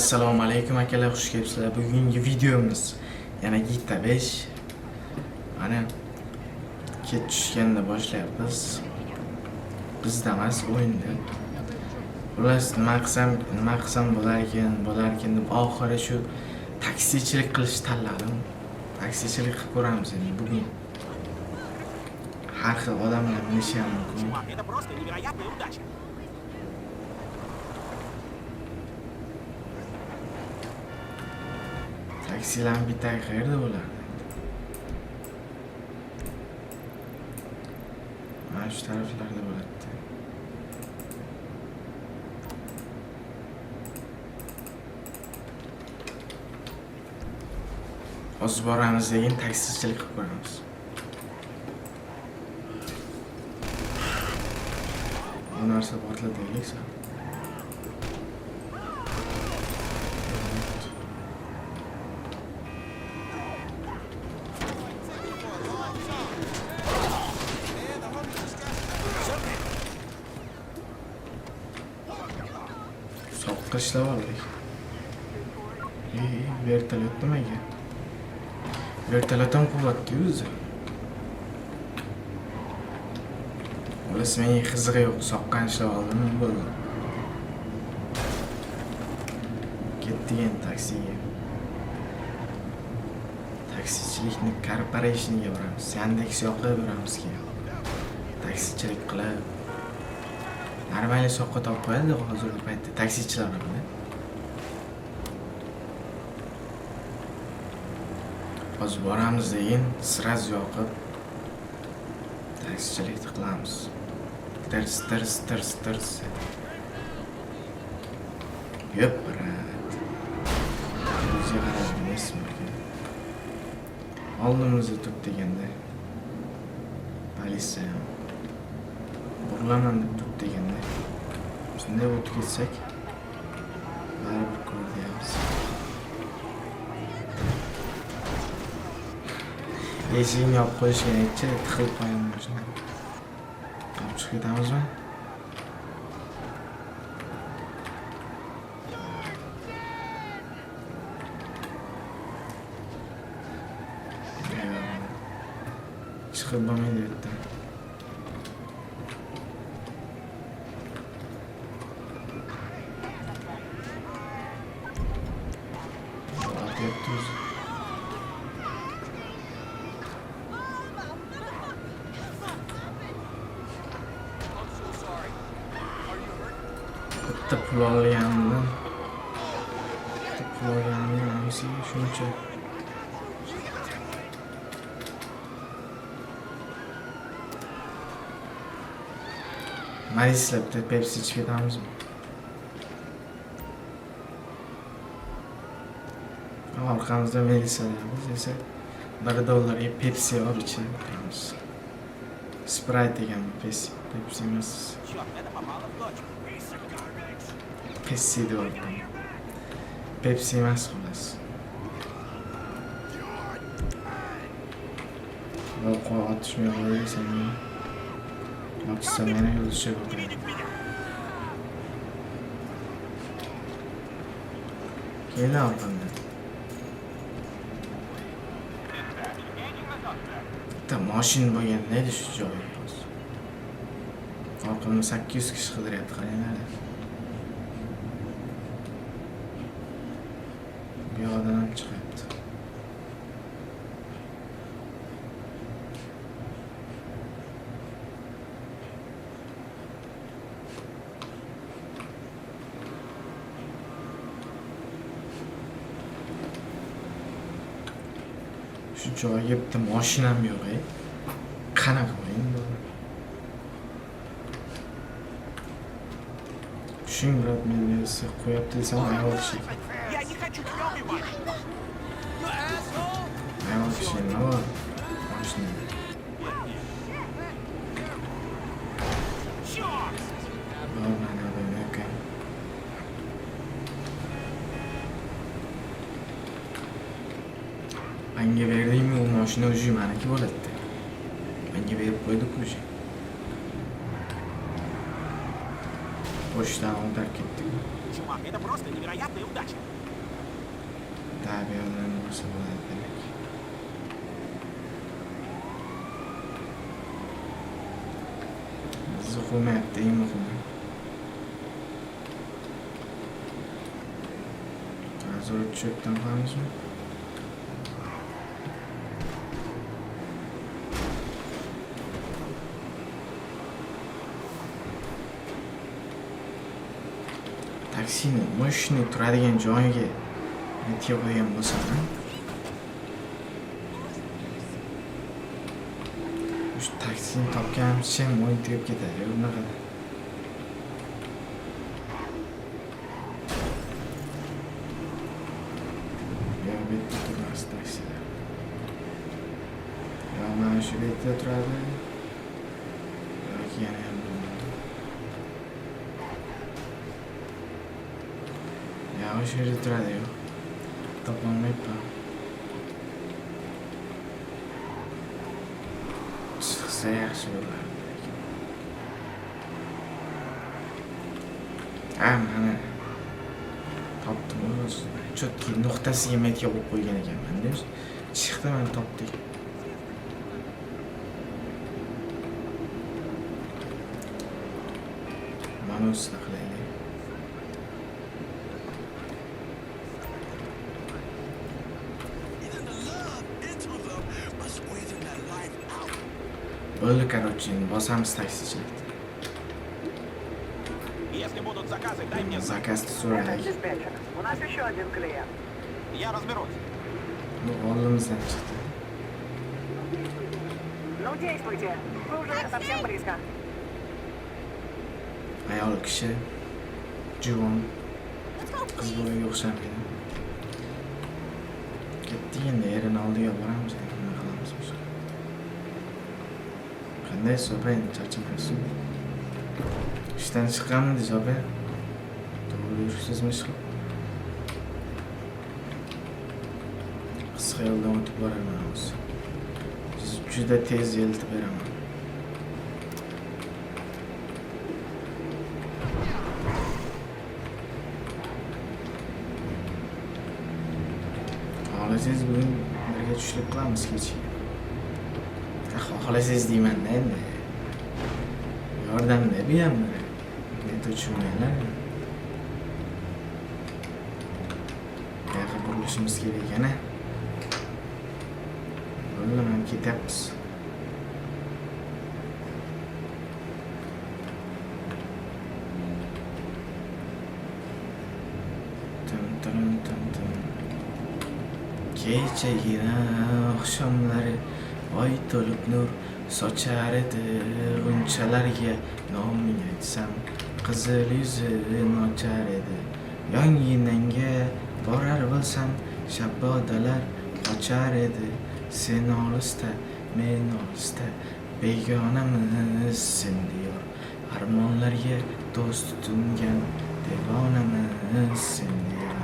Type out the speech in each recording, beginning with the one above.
Assalomu alaykum akalar, xush kelibsizlar. Bugungi videomiz yana GTA 5. Mana kech tushganda boshlayapmiz. Bizda emas, o'yinda. Xullas, nima qilsam bo'larkan deb oxiri shu taksichilik qilishni tanladim. Taksichilik qilib ko'ramiz endi bugun. Har xil odamlar minishi ham mumkin. Это просто невероятная удача. Taksilar bitta qayerda bo'ladi? Mana shu taraflarda bo'ladi. Hozir boramiz, degan taksichilik qilib ko'ramiz. Bu narsa portlataylik sen. Soqqa ishlab oldik. Vertolyot nimaga? Vertolyot ham quvvatli o'zi. O'lis menga qizig'i yo'q, soqqan ishlab oldim bo'ldi. Ketdik endi taksiga. Taksichilikni korporationiga boramiz. Yandex yoqqa boramiz keyin. Taksichilik qilib normalniy soqqa topib qo'yadi hozirgi paytda taksichilar bilan. Hozir boramiz deyin, sraz yoqib taksichilik qilamiz. Ters. Yep, brat. O'ziga qarab nesmi? Oldimizda turib deganda politsiya ham burlaman deb turib deganda shunday o'tib ketsak baribir ko'ryapmiz. Eshigini yopib qo'yishgancha tiqilib qo'yaman shuni. Olib chiqib ketamizmi? Chiqib bo'lmaydi bitta. Bitta pul olganimdan shuncha. Mayslab bitta Pepsi ichib ketamizmi? Orqamizda militsiyalarimiz esa $1 Pepsi olib ichamiz. Sprite degan Pepsi emas. Черт, это попало в точку. Pepsi deyapman. Pepsi emas xolos. Voqo otishmay qo'ysan. Otsa meni yo'lishga o'tadi. Kela olganman. Bitta mashina bo'lganda edi shu joyga. Orqamda 800 kishi qidiryapti, qaranglar. Bu yoqdan ham chiqyapti. Shu joyga bitta mashinam yo'q, qanaqa o'yin bu? Tushing, brat, meni qo'yapti desam, ayol kishi. Я не хочу тебя убивать. Ayol kishi nima bor? Mashina. Черт! Mana buni aka. Menga berdingmi u mashina o'zi meniki bo'ladi. Menga berib qo'ydi-ku o'zi. Почтаdan audarib ketdik. Чувак, это просто невероятная удача. Tabiiy bilan bo'lsa bo'ladi demak. Zuxumayapti eng muhimi. Hozir cho'kdan qo'yamizmi? Taksini mashina turadigan joyiga yetib qo'ygan bo'lsam, shu taksini topganimcha o'yin tugab ketadi, unaqa. Yo, bu yerda turmas taksilar. Yo, mana shu yerda turadi. Yoki yana ham ya o'sha yerda turadi yo'q. Topolmayapman. Chiqsa yaxshi bo'lardi. Mana topdim o'zi. Chotki nuqtasiga metga qo'yib qo'ygan ekanman. Chiqdi, mana topdik. Mana o'zini qilaylik. Bo'ldi, короче, bosamiz taksichilik. Если будут заказы, дай мне знать. Zakazni Это so'raylik. диспетчер. У нас еще один клиент. Я разберусь. Bu oldimizdan chiqdi. Ну, действуйте. Вы уже совсем близко. Ayol kishi juvon qiz bolaga o'xshamaydi. Ketdik endi erini oldiga boramiz. Nima qilamiz o'sha? Qanday so'ba endi charchamaysiz? Ishdan chiqqanmidi so'ba? To'g'ri yuribsizmi ish qilib? Qisqa yo'ldan o'tib boraman o'zi. Juda tez eltib beraman. Xohlasangiz bugun birga tushlik qilamiz kechiga. Xohlasangiz deyman-da endi. Yordamda beramiz. Endi tushunmaylar. Qayerga burilishimiz kerak ekan-a? Bo'lmam ketyapmiz. Kechagina oqshomlari oy to'lib nur sochar edi g'unchalarga noming aytsam qizil yuzin ochar edi yonginangga borar bo'lsam shabbodalar qochar edi sen olisda men olisda begonamiz sen diyor armonlarga do'st tutingan devonamiz sen diyor.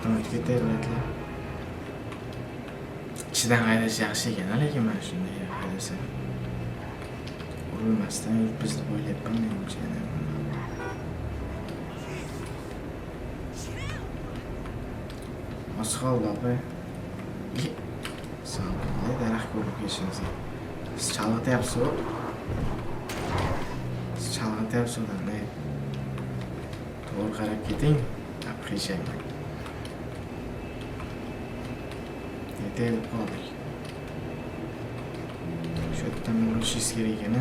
O'tib ketaveringlar. Ichidan haydash yaxshi ekan, lekin mana shunday haydasa. Urilmasdan bizni bo'ylayapman menimcha. Oz qoldi opa. Sog'lik daraxt ko'rib kelishingizga. Siz chalg'ityapsiz-ku? Siz chalg'ityapsiz-da, ne? To'g'ri qarab keting. Apqishayman. Yetib qoldik. Shu yerdan bo'lishingiz kerak ekan.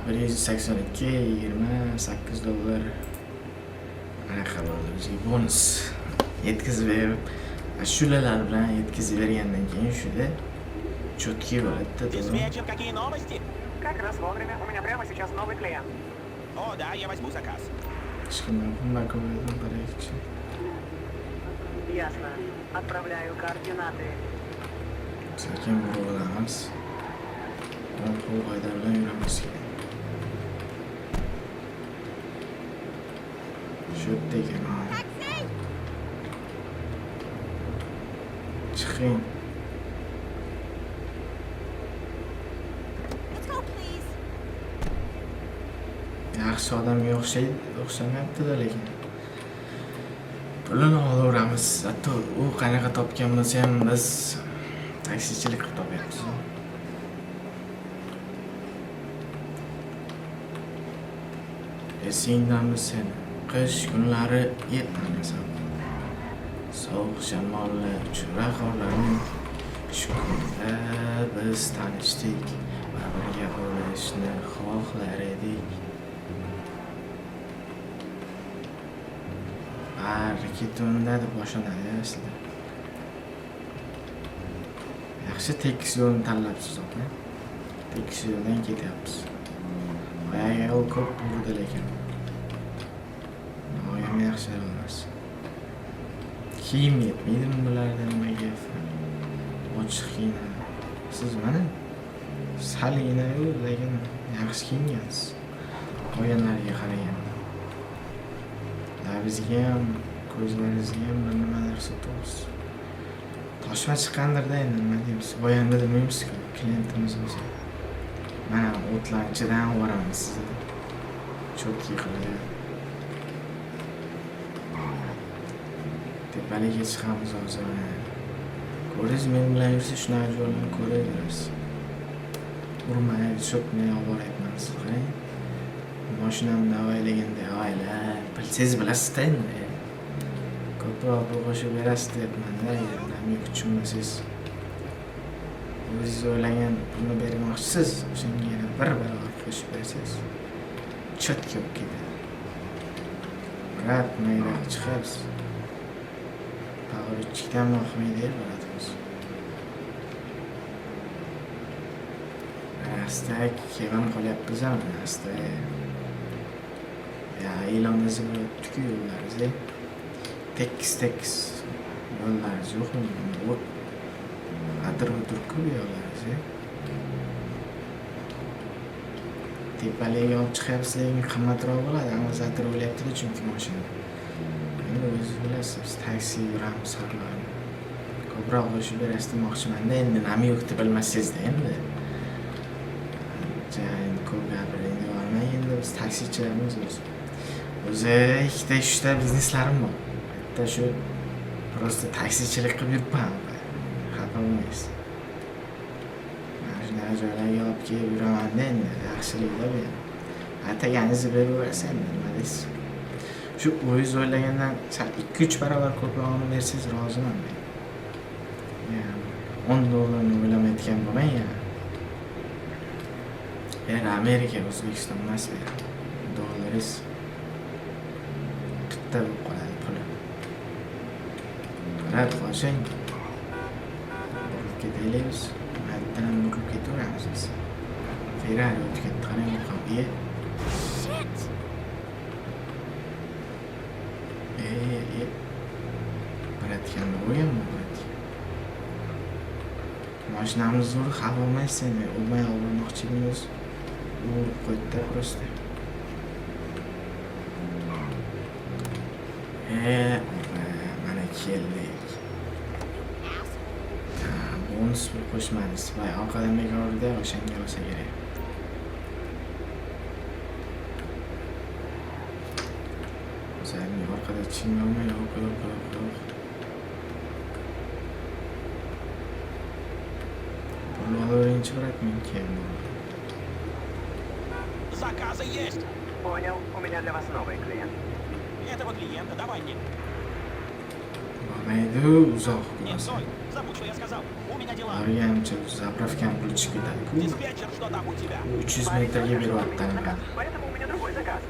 $182.28 anaqa bo'ldi bizga bonus yetkazib berib, shular bilan yetkazib bergandan keyin shuda chotki bo'ladi-da. Диспетчер, какие новости? Как раз вовремя. У меня прямо сейчас новый клиент. О, да, я возьму заказ. Ясно. Отправляю координаты. Sekin buraveramiz. Qo'l qoida bilan yuramiz kerak. Shu yerda ekan. Chiqing. Let's go, please. Yaxshi odamga o'xshamayapti-da lekin. Pulini olaveramiz. Hatto u qanaqa topgan bo'lsa ham biz taksichilik qilib topyapmiz. Esingdanmi sen? Qish kunlari yetmasan. Sovuq shamolli churaqorlarning shu kunda biz tanishdik va birga bo'lishni xohlar edik. Ketunda deb boshlanadi aslida. Yaxshi tekis yo'lni tanlabsiz aka. Tekis yo'ldan ketyapmiz. Boyaga yo'l ko'p bo'ldi lekin. Noyam yaxshi emas. Kiyim yetmaydimi bularda nimaga? Ochiq kiyinadi. Siz mana salgina-yu lekin yaxshi kiyingansiz. Qolganlarga qarang. Bizga ham, ko'zlaringizga ham bir nimalar sotamiz. Toshma chiqqandirda endi nima deymiz? Boyanda demaymiz-ku, klientimiz bo'lsa. Mana o'tlar ichidan boramiz sizni. Cho'tki qilib. Tepaliga chiqamiz hozir. Ko'ringiz, men bilan yursa shunaqa joylarni ko'raverasiz. Urmaydi, cho'kmay olib boryapman sizga qarang. Mashinamni avaylaganda avaylab, bilsangiz bilasiz-da endi. Ko'proq pul qo'shib berasiz deyapman-da, nima kuchimisiz. O'zingiz o'ylagan pulni bermoqchisiz, o'shanga yana bir barobar qo'shib bersangiz, cho'tka bo'lib ketadi. Rat mayda chiqamiz. Pag'irchilikdan mahmaydi bo'ladimiz. Asta keyin qolyapmiz-a, asta. Ya e'lonimiz bo'lyapti-ku yo'llaringiz. Tekis yo'llaringiz yo'qmi? Adir-udir-ku yo'llaringiz. Tepaliga olib chiqyapsiz, lekin qimmatroq bo'ladi. Ammo zatir bo'lyapti-da chunki mashina. Endi o'zingiz bilasiz, taksi yuramiz har ko'proq qo'shib berasiz demoqchiman-da, endi nima yo'qni bilmasangiz-da endi. Endi ko'p gapiring devormay, endi biz taksichilarmiz o'zi. O'zi ikkita uchta bizneslarim bor. Bitta shu prosta taksichilik qilib yuribman. Xafa bo'lmaysiz. Mana shunaqa joylarga olib kelib yuraman-da endi, yaxshilikda bu. Ataganingizni beraverasiz endi, nima deysiz? Shu o'zingiz o'ylagandan 2-3 barobar ko'proq olib bersangiz roziman men. $10 o'ylamayotgan bo'lmang ya. Amerika, O'zbekiston emas bu. Dollaringiz bitta bo'lib qoladi puli. Qarab qo'shing. Bo'lib ketaylik. Hattodan bo'lib ketaveramiz biz. Ferrari o'tib ketdi, qarang qo'yga. Shit! Baratgan o'yinmi bu? Mashinamiz zo'r, xafa bo'lmaysiz, o'lmay olmoqchi emas. Urib qo'ydi prosta. Mana keldik. Bonus pul qo'shmadingiz. Voy, orqadan bekorda o'shanga olsa kerak. O'zimni orqada chingolmay yo'q. Birinchi bırakmayın ki. Заказы есть. Понял, у меня для вас новый клиент. Этого клиента давай мне. Olmaydi, uzoq. Нет, стой. Забудь, что я сказал. У меня дела. Organcha zapravkam pul chiqib ketadi-ku. Диспетчер, что там у тебя? 300 metrga beryapti anaqa. Поэтому у меня другой заказ.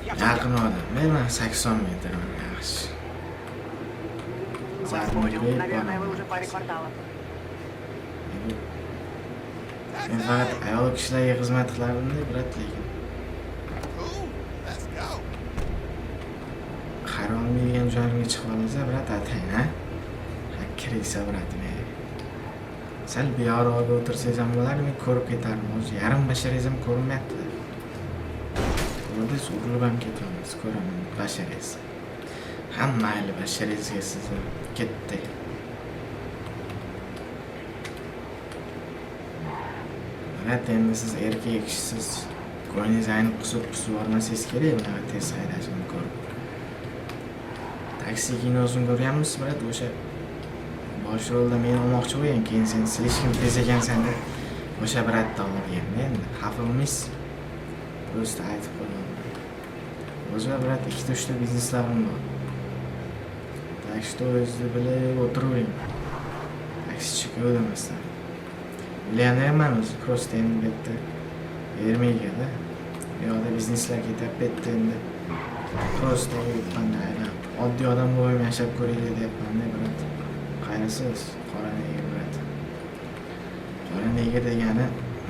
Я в Yaqin odam. Men 80 metr yaxshi. Вас понял. Наверное, вы уже в паре кварталов. Men faqat ayol kishilarga xizmat qilardim-da, brat, lekin. Qarolmaydigan joyga chiqib olsa, brat, atayin, ha? Kirisa, brat, men. Sal buyoqqa o'tirsangiz ham bo'larmi, ko'rib ketardim. O'zi yarim basharingiz ham ko'rinmayapti. ko'rdingiz, urilib ham ketamiz, ko'raman basharasi. Hamma mayli basharangizga sizni ketdi. Faqat endi siz erkak kishisiz. Ko'nglingiz aynib qusib bormasangiz kerak, bunaqa tez haydashni ko'rib. Taksi kinosini ko'rganmiz, bilat o'sha bosh rolda meni olmoqchi bo'lgan, keyin sen slishkim tez ekansan deb o'sha biratda olganda endi xafa bo'lmaysiz. Просто aytib qo'yaman. O'zga birat 2-3 bizneslarim bor. Так что o'zingizni bilib o'tiravering. Taksichi ko'rmasdan. Bilaman o'zi, просто endi bu yerda vermaydi. Bu yoqda bizneslar ketyapti endi. Просто qanday oddiy odam bo'lib yashab ko'raylik deyapman-da, birat. Qayrasiz, qora nega birat. Qora nega degani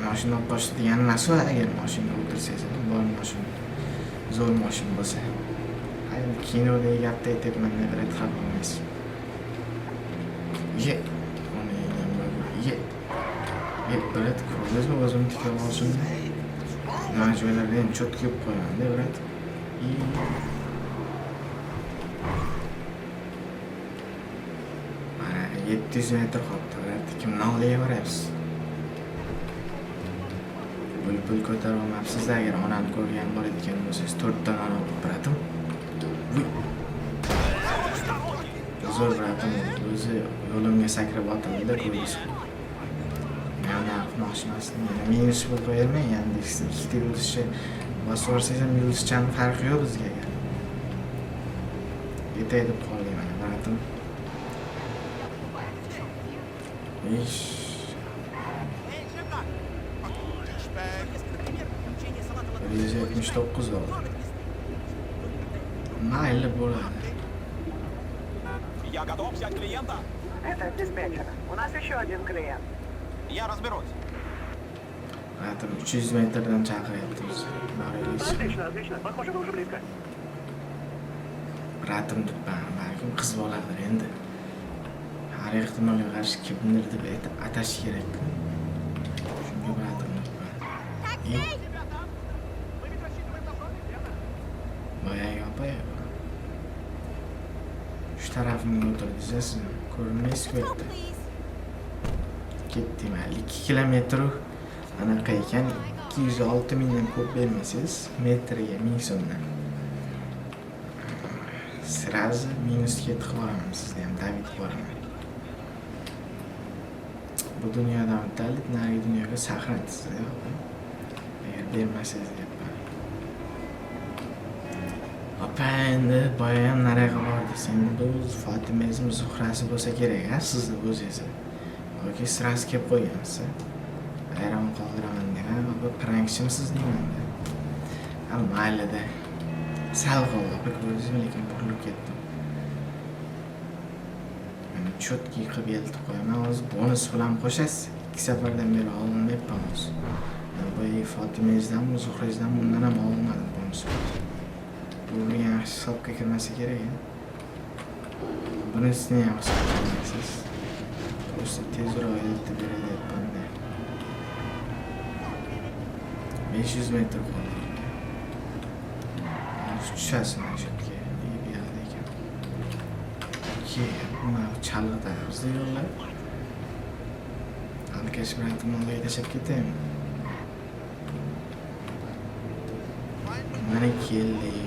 mashina olib qochdi degani narsa, agar mashina o'tirsangiz, bor mashina, zo'r mashina bo'lsa. Endi kinodagi gapni aytyapman-da, birat, xafa bo'lmaysiz. Birat, ko'rdingizmi, o'zimni tiklab olishim. Nima joylarda ham cho'tki qilib qo'yaman-da, birat. Mana 700 metr qolibdi, birat. Kimni oldiga borasiz? Pul ko'tarib olmabsiz, agar onani ko'rgan bo'ladigan bo'lsangiz, 4 ta non olib biratim. Zo'r biratim, o'zi yo'limga sakrab otildi-da, ko'rdingiz. Mana mashinasini minus pul qo'yilmay, endi ikkita yulduzcha bosib olsangiz ham yulduzchani farqi yo'q bizga. Yetay deb qoldi mana biratim. 179 oldu. Mayli bo'ladi. Я готов взять клиента. Это диспетчер. У нас еще один клиент. Я разберусь. Biratim 300 metrdan chaqiryapti bizni. Отлично, отлично. Похоже, вы уже близко. Biratim debman, balkim qiz boladir endi. Har ehtimolga qarshi kimdir deb atash kerak. Shunga biratim debman. Boyagi opa, shu tarafimga o'tirdingiz, siz ko'rinmaysiz bu yerda. Please. Ketdim, 2 kilometr anaqa ekan, 206 mingdan ko'p bermasangiz, metriga 1000 so'mdan. Sразу minusga yetib qo'raman, sizni ham david qo'raman. Bu dunyodan o'talik, narigi dunyoga saqlanasiz, agar bermasangiz deyapman. Opa, endi boya ham nariga bordi. Endi bu Fotimangizmi, Zuhrasi bo'lsa kerak, sizni o'zingizni. Yoki sirasi kelib qo'ygansiz. Ayron qoldiraman degan, bu prankchimisiz deyman-da. Mayli-da. Sal qoldi, ko'rdingizmi, lekin burilib ketdim. Mana cho'tki qilib yeltib qo'yaman, hozir bonus bilan qo'shasiz. 2 safardan beri olmayapman hozir. Boya Fotimangizdanmi, Zuhrangizdanmi undan ham olmadim bonus. Bu yaxshi hisobga kirmasa kerak. Bunisini ham hisoblaysiz. Просто tezroq yetib beryapman-da. 500 metr qoldi. Tushasizmi shunga? Bu yoqda ekan. Mana chalg'ida bizda yo'llar. Alkash bilan tomonga tashab ketaymi? Mana keldik.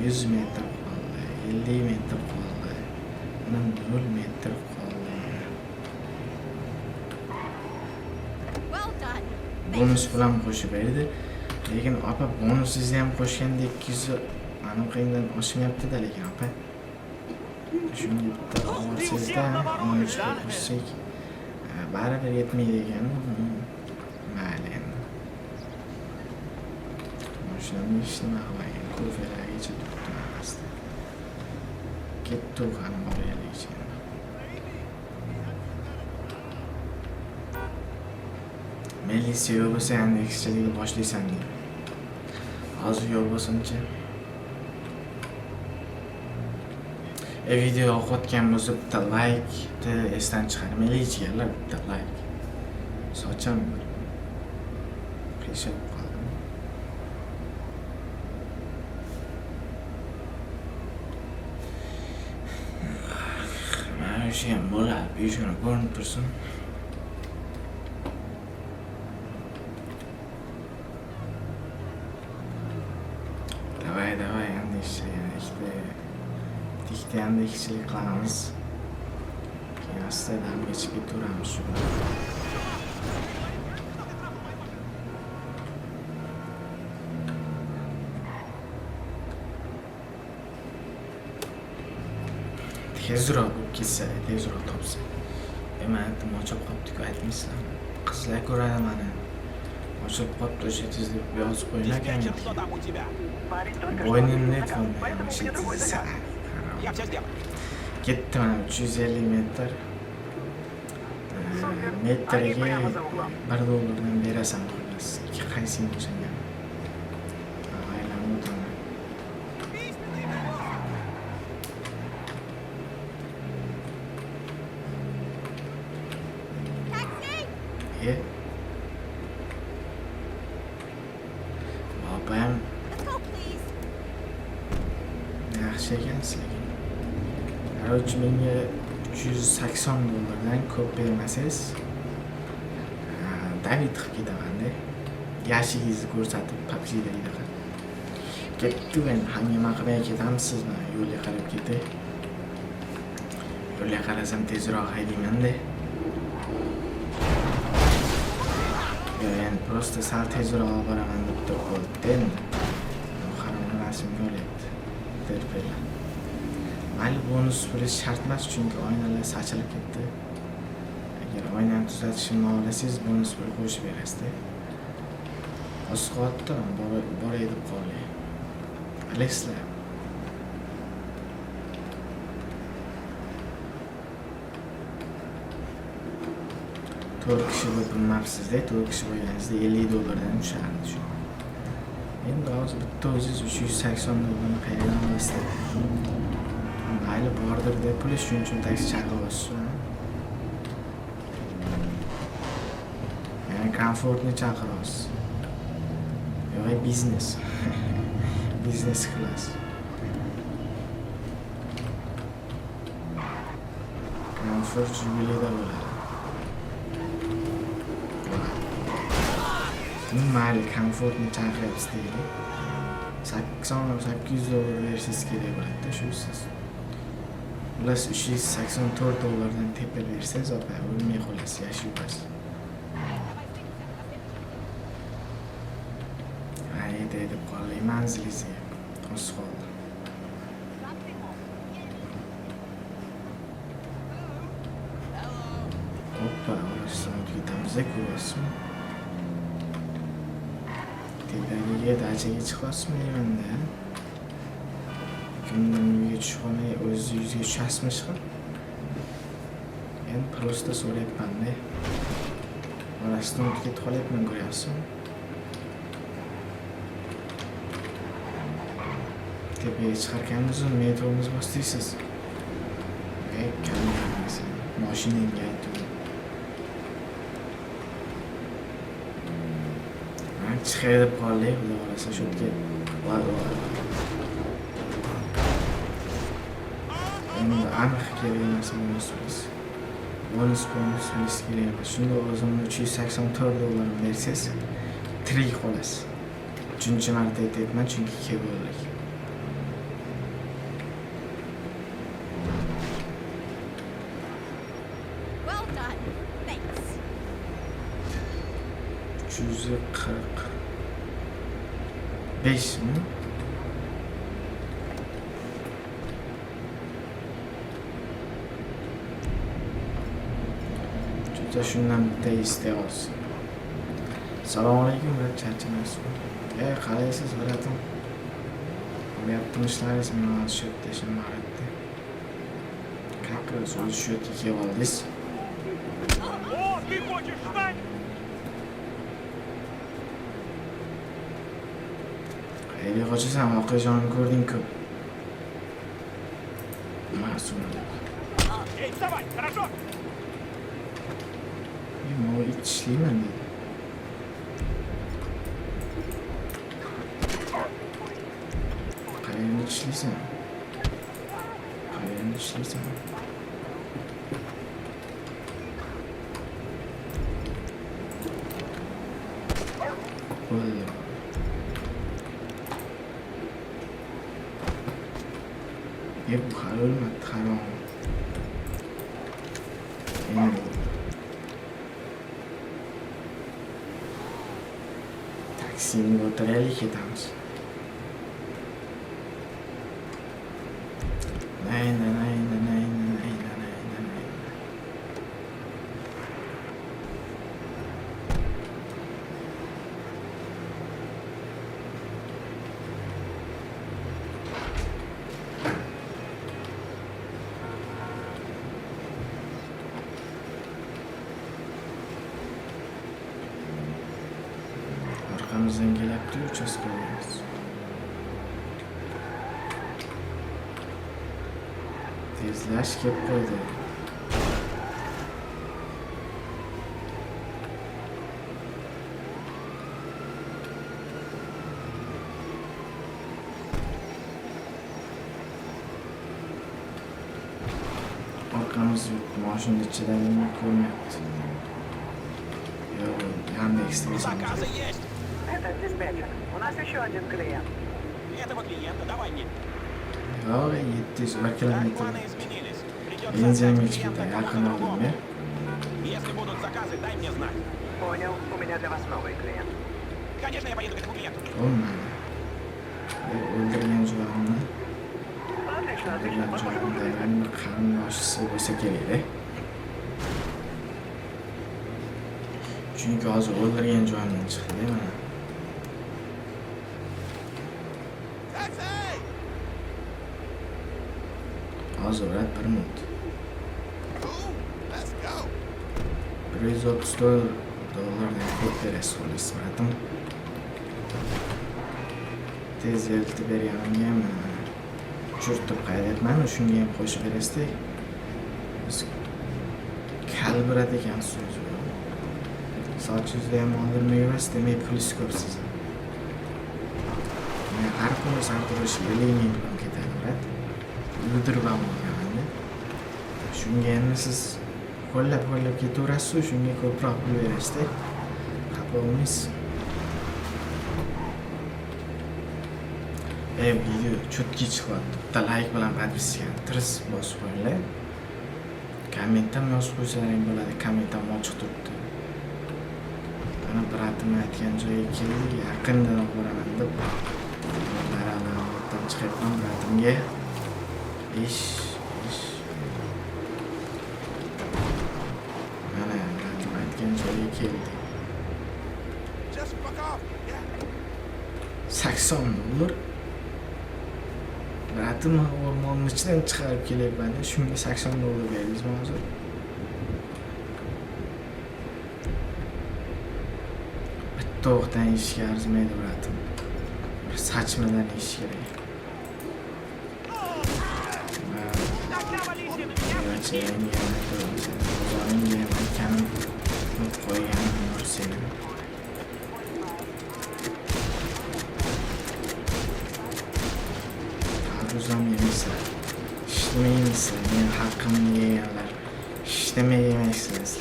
100 metr qoldi, 50 metr qoldi. Mana 0 metr qoldi. Well done. Bonus bilan qo'shib berdi. Lekin opa, bonusingizni ham qo'shganda 200 aniqingdan oshmayapti-da, lekin opa. Shunga bitta olsangizda, bonus qo'shsak, baribir yetmaydi ekan. Mayli endi. Mashinani hech nima qilmagan, ko'rfalargacha turibdi asli. Ketdi ham boraylikchi. Militsiya yo'l bo'lsa endi ekstraliga boshlaysan deydi. Hozir yo'l bo'lsinchi. Video yoqayotgan bo'lsa bitta like-ni esdan chiqarmaylikchilar, bitta like. Socham qiyshab qoldim. O'sha ham bo'ladi, beshona ko'rinib tursin. Davay, endi ikkita ham ikkichilik qilamiz. Keyin asta damga chiqib ketaveramiz shu bilan. Tezroq bo'lib ketsa, tezroq topsa. Mana ochib qolibdi-ku, aytmaysizlarmi? Qizlar ko'radi mani. Ochib qolibdi, o'sha tez deb yozib qo'ygan ekan. Диспетчер, что там у тебя? Парень только что Bo'ynimni заказал, aytdim, поэтому o'sha мне другой tez. заказ. Я все сделаю. Ketdi mana 350 metr. Супер. Metriga Они прямо за углом. $1 berasan xullas. Qaysing o'shanga? Aylanib o'taman. Taxi! Baba ham Let's go, please. yaxshi ekan sizlarga. Короче, menga $380 ko'p bermasangiz, David qilib ketaman-da. Yashingizni ko'rsatib PUBG'da anaqa. Ketdi endi hamma qilmay ketamizmi? Yo'lga qarab ketay. Yo'lga qarasam tezroq haydayman-da. Yani prosta sal tezroq olib boraman deb turibdi endi. Qarorni rasmga olyapti. Terpela. Mayli bonus puli shart emas, chunki oynalar sachilib ketdi. Agar oynani tuzatishimni xohlasangiz, bonus pul qo'shib berasiz-da. Oz qoldi, boray deb qolay. Bilasizlar. To'rt kishi bo'lib bilmabsiz-da, 4 kishi bo'lganingizda $50 tushardi shu. Endi hozir bitta o'zingiz $380 qayerdan olasizlar? Mayli bordir deb pul shuning uchun taksi chaqiryapsiz. Yani komfortni chaqiryapsiz. Yo'q, biznes. Biznes class. Komfort jubileda bo'ladi. Mayli komfortni chaqiryapsiz deylik. $800 bersangiz kerak bo'ladi-da shu siz. Plus $384 tepa bersangiz, opa, o'lmay qolasiz, yashab yurasiz. Ayda deb qolay, manzilingizga oz qoldi. Hoppa, orasidan o'tib ketamiz-da, ko'ryapsizmi? Tepaga dachaga chiqasizmi deyman-da. Kimdan uyiga tushib qolmay, o'z yuziga tushasizmi chiqib? Endi prosta so'rayapman-da. Orasidan o'tib ketib qolyapman, ko'ryapsizmi? Tepaga chiqarkanmiz, metromiz bosdiysiz. Kallangiz, mashinangga aytdim. Chiqay deb qoldik, xudo xolasa shu yerga. Endi aniq kerak emas bonus pul. Bonus kerak emas. Shunda o'zimni $384 bersangiz, tirik qolasiz. 3-marta aytyapman, chunki kerak. Well done. Thanks. 345 mi? Juda shundan bitta istay olsin. Assalomu alaykum, deb charchamaysiz. Qalaysiz, biratim? Bo'lyapti ishlaringiz, men shu yerda ishlamayapti. Как раз o'z shu yerga kelib oldingiz? О, ты хочешь встать? Qayerga qochasan, voqeajonni ko'rding-ku. Ma'sum. Эй, вставай, хорошо? Men it ishlayman dedi. Qayerda ishlaysan? bo'lmadi, harom. Endi taksini o'tiraylik, ketamiz. Nayna. Arkamızdan gelip de uchastkadaymiz. Tezlash kelib qo'ydi. Arkamız yok. Mashina ichidan nima ko'ryapti? Yo'q, Яндекс'te Заказы есть. Это диспетчер. У нас еще один клиент. Этого клиента давай мне. Yo'q, 700 Так, kilometr. планы изменились. Придется Benzin отдать ichida клиента yaqin кому-то oldim другому. ya. Если будут заказы, дай мне знать. Понял. У меня для вас новый клиент. Конечно, я поеду к этому клиенту. Olmadi. O'ldirgan juvonni, Отлично, отлично. o'ldirgan juvondagan bir qarindoshisi bo'lsa kerak-da. Chunki hozir o'ldirgan juvondan chiqdi mana. Hozir ular 1 minut. 134 dollardan ko'p berasiz xolos, bratim. Tez eltib berganimga ham tushirtib qaydayapman, shunga ham qo'shib berasizda. Biz kalbrat ekansiz o'zi. Sochingizda ham oldirmay yurasiz, demak pulingiz ko'p sizni. Men har kuni sartarosh 50 ming bilan ketadi, brat. Uydirib ham olganman. Shunga endi siz qo'llab ketaverasiz, shunga ko'proq pul berasizda. Xafa bo'lmaysiz. Video cho'tki chiqyapti. Bitta like bilan podpiskani tirs bosib qo'yinglar. Komment ham yozib qo'ysalaring bo'ladi. Komment ham ochiq turibdi. Mana bratim aytgan joyga keldik. Yaqindan boraman deb Laraladan chiqayapman bratimga. Ish. Mana bratim aytgan joyga keldik. 80 dollar. Bratim o'rmonning ichidan chiqarib kelyapman. Shunga 80 dollar berdingizmi hozir? Bitta o'qdan ishga arzimaydi, bratim. Bir sachmadan ish kerak. Uzam yemişler. İşlemeyemişler. Benim hakkımı yiyenler. İşlemeyemişsiniz.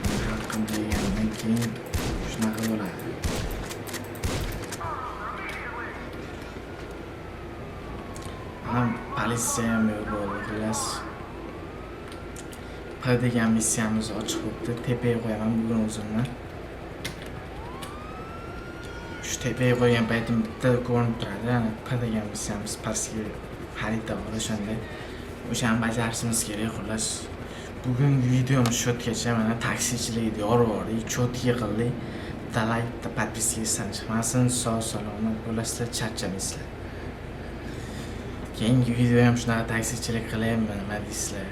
Benim hakkımı yiyenden keyin shunaqa bo'ladi. Ham politsiya ham yo'q bo'ldi, xullas. P degan missiyamiz ochiq bo'libdi. Tepaga qo'yaman bugun o'zimni. Shu tepaga qo'ygan paytim bitta ko'rinib turadi. Ana P degan missiyamiz pastga xarita bor, o'shanda o'shani bajarishimiz kerak, xullas. Bugungi videomiz shotgacha mana taksichilikni yorib yubordik, chotga qildik. Bitta like, bitta podpiska esdan chiqmasin, sog' salomat bo'lasizlar, charchamaysizlar. Keyingi video ham shunaqa taksichilik qilayapman, nima deysizlar?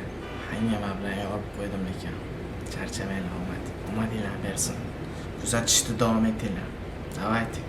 Hanga mablag' yorib qo'ydim lekin. Charchamanglar, omadinglar bersin. Kuzatishda davom etinglar. Давайте.